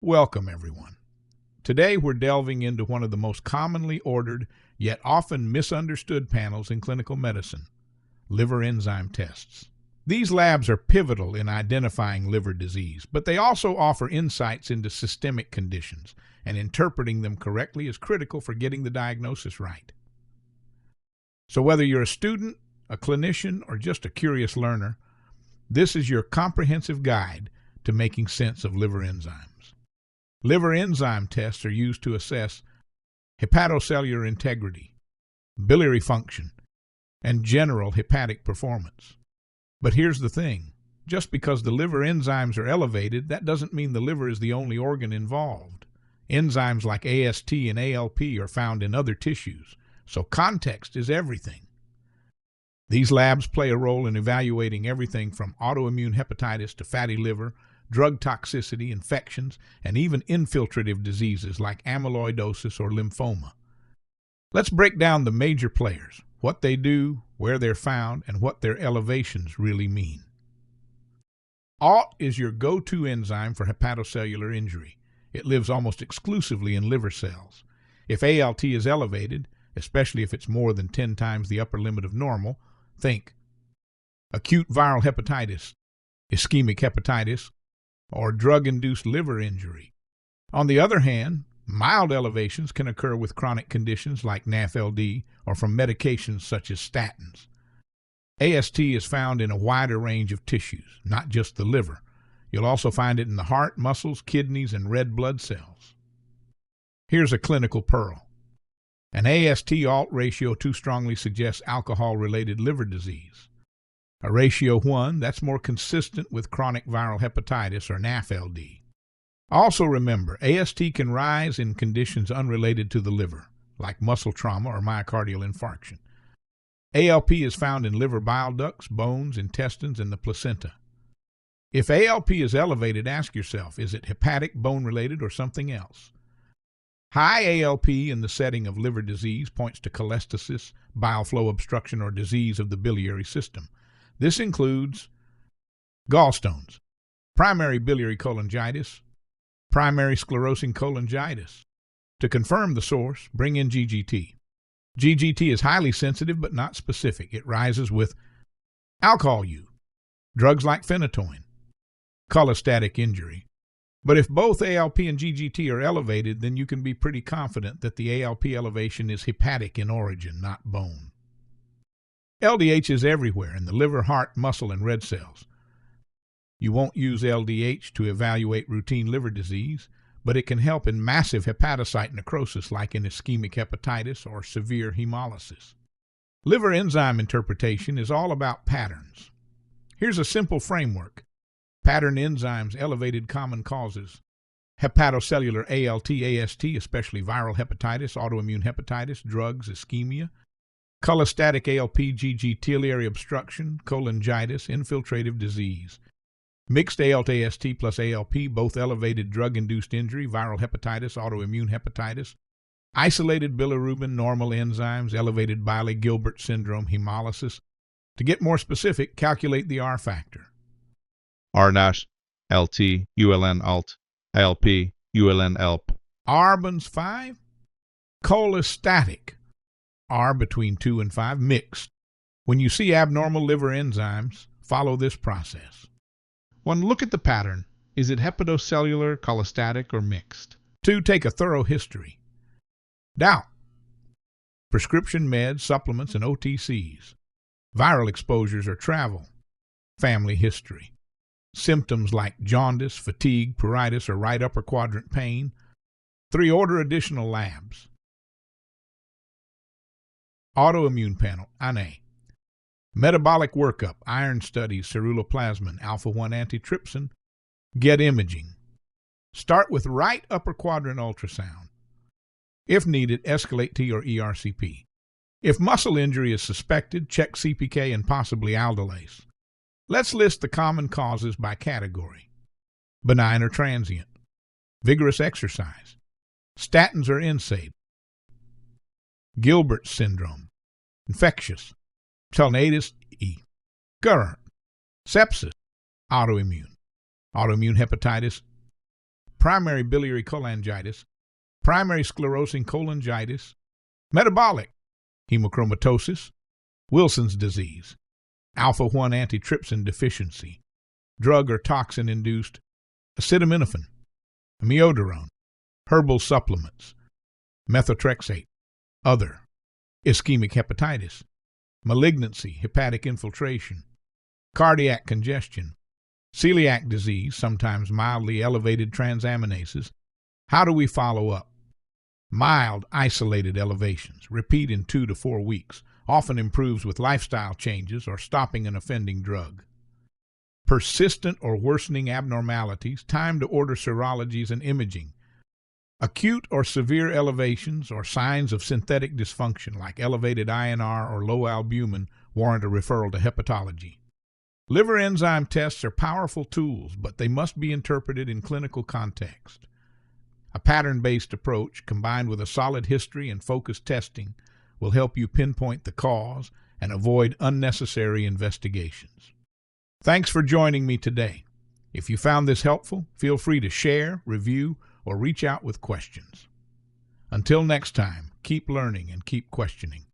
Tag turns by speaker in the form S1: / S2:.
S1: Welcome, everyone. Today we're delving into one of the most commonly ordered, yet often misunderstood panels in clinical medicine, liver enzyme tests. These labs are pivotal in identifying liver disease, but they also offer insights into systemic conditions, and interpreting them correctly is critical for getting the diagnosis right. So whether you're a student, a clinician, or just a curious learner, this is your comprehensive guide to making sense of liver enzymes. Liver enzyme tests are used to assess hepatocellular integrity, biliary function, and general hepatic performance. But here's the thing. Just because the liver enzymes are elevated, that doesn't mean the liver is the only organ involved. Enzymes like AST and ALP are found in other tissues, so context is everything. These labs play a role in evaluating everything from autoimmune hepatitis to fatty liver, drug toxicity, infections, and even infiltrative diseases like amyloidosis or lymphoma. Let's break down the major players, what they do, where they're found, and what their elevations really mean. ALT is your go-to enzyme for hepatocellular injury. It lives almost exclusively in liver cells. If ALT is elevated, especially if it's more than 10 times the upper limit of normal, think acute viral hepatitis, ischemic hepatitis, or drug-induced liver injury. On the other hand, mild elevations can occur with chronic conditions like NAFLD or from medications such as statins. AST is found in a wider range of tissues, not just the liver. You'll also find it in the heart, muscles, kidneys, and red blood cells. Here's a clinical pearl. An AST-ALT ratio too strongly suggests alcohol-related liver disease. A ratio 1, that's more consistent with chronic viral hepatitis or NAFLD. Also remember, AST can rise in conditions unrelated to the liver, like muscle trauma or myocardial infarction. ALP is found in liver bile ducts, bones, intestines, and the placenta. If ALP is elevated, ask yourself, is it hepatic, bone-related, or something else? High ALP in the setting of liver disease points to cholestasis, bile flow obstruction, or disease of the biliary system. This includes gallstones, primary biliary cholangitis, primary sclerosing cholangitis. To confirm the source, bring in GGT. GGT is highly sensitive but not specific. It rises with alcohol use, drugs like phenytoin, cholestatic injury. But if both ALP and GGT are elevated, then you can be pretty confident that the ALP elevation is hepatic in origin, not bone. LDH is everywhere in the liver, heart, muscle, and red cells. You won't use LDH to evaluate routine liver disease, but it can help in massive hepatocyte necrosis like in ischemic hepatitis or severe hemolysis. Liver enzyme interpretation is all about patterns. Here's a simple framework. Pattern enzymes, elevated common causes. Hepatocellular ALT, AST, especially viral hepatitis, autoimmune hepatitis, drugs, ischemia. Cholestatic ALP, GG, biliary obstruction, cholangitis, infiltrative disease. Mixed ALT, AST plus ALP, both elevated drug-induced injury, viral hepatitis, autoimmune hepatitis. Isolated bilirubin, normal enzymes, elevated Bailey-Gilbert syndrome, hemolysis. To get more specific, calculate the R factor.
S2: R-, LT, ULN alt, ALP, ULN ALP.
S1: R means 5. Cholestatic. R between 2 and 5, mixed. When you see abnormal liver enzymes, follow this process.
S2: 1. Look at the pattern. Is it hepatocellular, cholestatic, or mixed?
S1: 2. Take a thorough history. Doubt. Prescription meds, supplements, and OTCs. Viral exposures or travel. Family history. Symptoms like jaundice, fatigue, pruritus, or right upper quadrant pain. 3. Order additional labs. Autoimmune panel, ANA. Metabolic workup, iron studies, ceruloplasmin, alpha-1 antitrypsin. Get imaging. Start with right upper quadrant ultrasound. If needed, escalate to your ERCP. If muscle injury is suspected, check CPK and possibly aldolase. Let's list the common causes by category. Benign or transient. Vigorous exercise. Statins or NSAID. Gilbert syndrome. Infectious. Telnatus E. Current. Sepsis. Autoimmune. Autoimmune hepatitis. primary biliary cholangitis, primary sclerosing cholangitis, metabolic, hemochromatosis, Wilson's disease, alpha-1 antitrypsin deficiency, drug or toxin-induced acetaminophen, amiodarone, herbal supplements, methotrexate, other, ischemic hepatitis, malignancy, hepatic infiltration, cardiac congestion, celiac disease, sometimes mildly elevated transaminases. How do we follow up? Mild, isolated elevations, repeat in 2 to 4 weeks, often improves with lifestyle changes or stopping an offending drug. Persistent or worsening abnormalities, time to order serologies and imaging. Acute or severe elevations or signs of synthetic dysfunction like elevated INR or low albumin warrant a referral to hepatology. Liver enzyme tests are powerful tools, but they must be interpreted in clinical context. A pattern-based approach combined with a solid history and focused testing will help you pinpoint the cause and avoid unnecessary investigations. Thanks for joining me today. If you found this helpful, feel free to share, review, or reach out with questions. Until next time, keep learning and keep questioning.